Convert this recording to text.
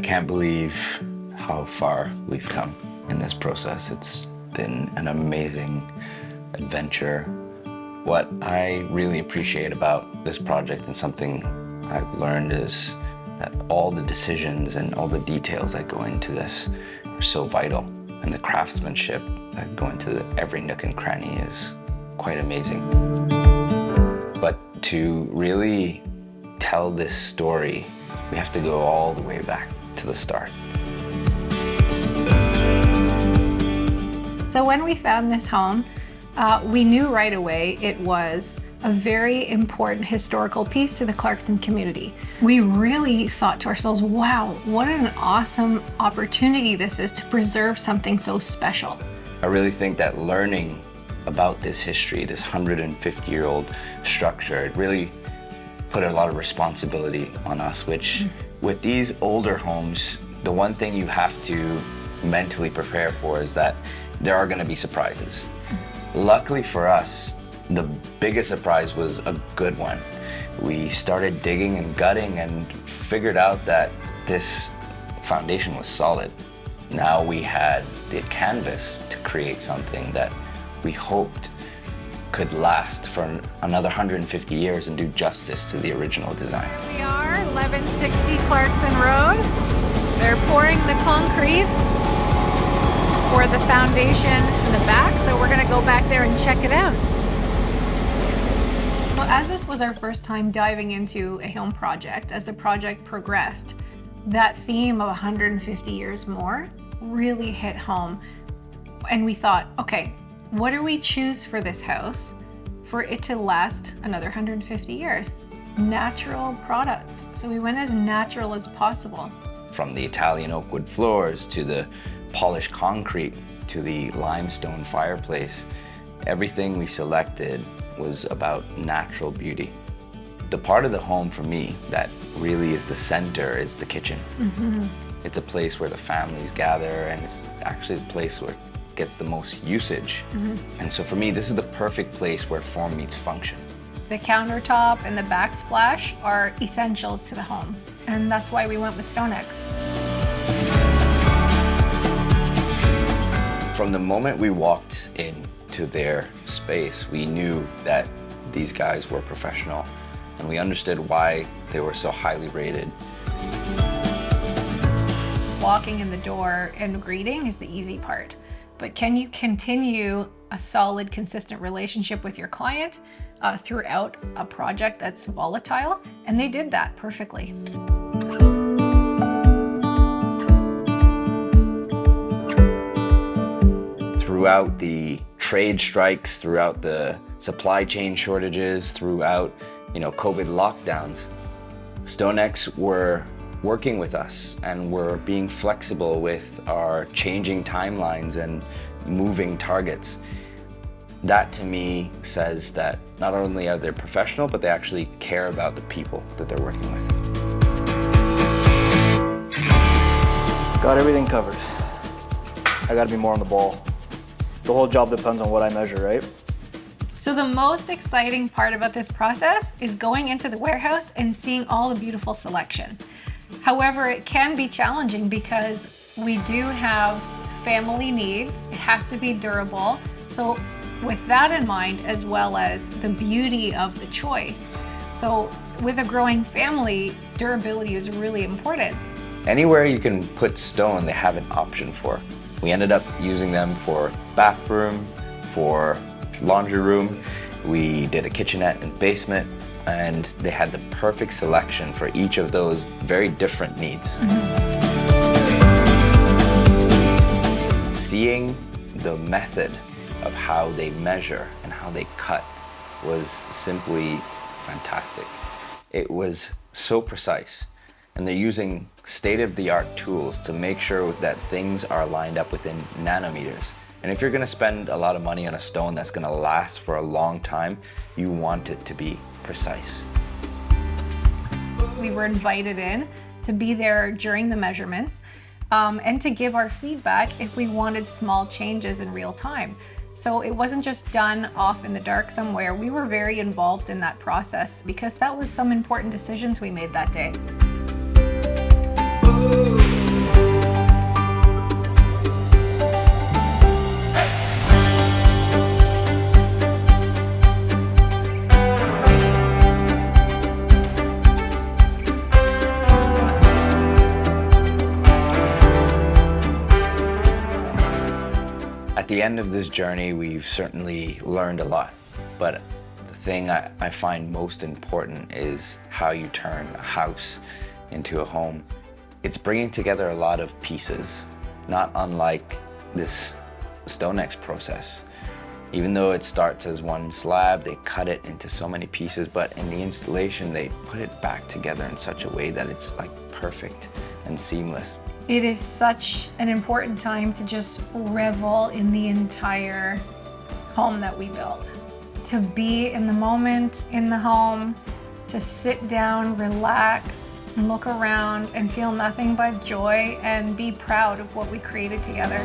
can't believe how far we've come in this process. It's been an amazing adventure. What I really appreciate about this project and something I've learned is that all the decisions and all the details that go into this are so vital, and the craftsmanship that go into every nook and cranny is quite amazing. But to really tell this story, we have to go all the way back to the start. So when we found this home, we knew right away it was a very important historical piece to the Clarkson community. We really thought to ourselves, wow, what an awesome opportunity this is to preserve something so special. I really think that learning about this history, this 150-year-old structure, it really put a lot of responsibility on us, which with these older homes, the one thing you have to mentally prepare for is that there are going to be surprises. Luckily for us, the biggest surprise was a good one. We started digging and gutting and figured out that this foundation was solid. Now we had the canvas to create something that we hoped could last for another 150 years and do justice to the original design. Here we are, 1160 Clarkson Road. They're pouring the concrete for the foundation in the back, so we're gonna go back there and check it out. So as this was our first time diving into a home project, as the project progressed, that theme of 150 years more really hit home. And we thought, okay, what do we choose for this house for it to last another 150 years? Natural products. So we went as natural as possible. From the Italian oak wood floors to the polished concrete to the limestone fireplace, everything we selected was about natural beauty. The part of the home for me that really is the center is the kitchen. It's a place where the families gather, and it's actually the place where it gets the most usage. And so for me, this is the perfect place where form meets function. The countertop and the backsplash are essentials to the home, and that's why we went with Stonex. From the moment we walked into their space, we knew that these guys were professional, and we understood why they were so highly rated. Walking in the door and greeting is the easy part, but can you continue a solid, consistent relationship with your client throughout a project that's volatile? And they did that perfectly. Throughout the trade strikes, throughout the supply chain shortages, throughout COVID lockdowns, Stonex were working with us and were being flexible with our changing timelines and moving targets. That to me says that not only are they professional, but they actually care about the people that they're working with. Got everything covered. I gotta be more on the ball. The whole job depends on what I measure, right? So the most exciting part about this process is going into the warehouse and seeing all the beautiful selection. However, it can be challenging because we do have family needs. It has to be durable. So with that in mind, as well as the beauty of the choice. So with a growing family, durability is really important. Anywhere you can put stone, they have an option for. We ended up using them for bathroom, for laundry room. We did a kitchenette and basement, and they had the perfect selection for each of those very different needs. Seeing the method of how they measure and how they cut was simply fantastic. It was so precise, and they're using state-of-the-art tools to make sure that things are lined up within nanometers. And if you're gonna spend a lot of money on a stone that's gonna last for a long time, you want it to be precise. We were invited in to be there during the measurements and to give our feedback if we wanted small changes in real time. So it wasn't just done off in the dark somewhere. We were very involved in that process because that was some important decisions we made that day. the end of this journey, we've certainly learned a lot, but the thing I find most important is how you turn a house into a home. It's bringing together a lot of pieces, not unlike this Stonex process. Even though it starts as one slab, they cut it into so many pieces, but in the installation, they put it back together in such a way that it's like perfect and seamless. It is such an important time to just revel in the entire home that we built. To be in the moment, in the home, to sit down, relax, look around and feel nothing but joy and be proud of what we created together.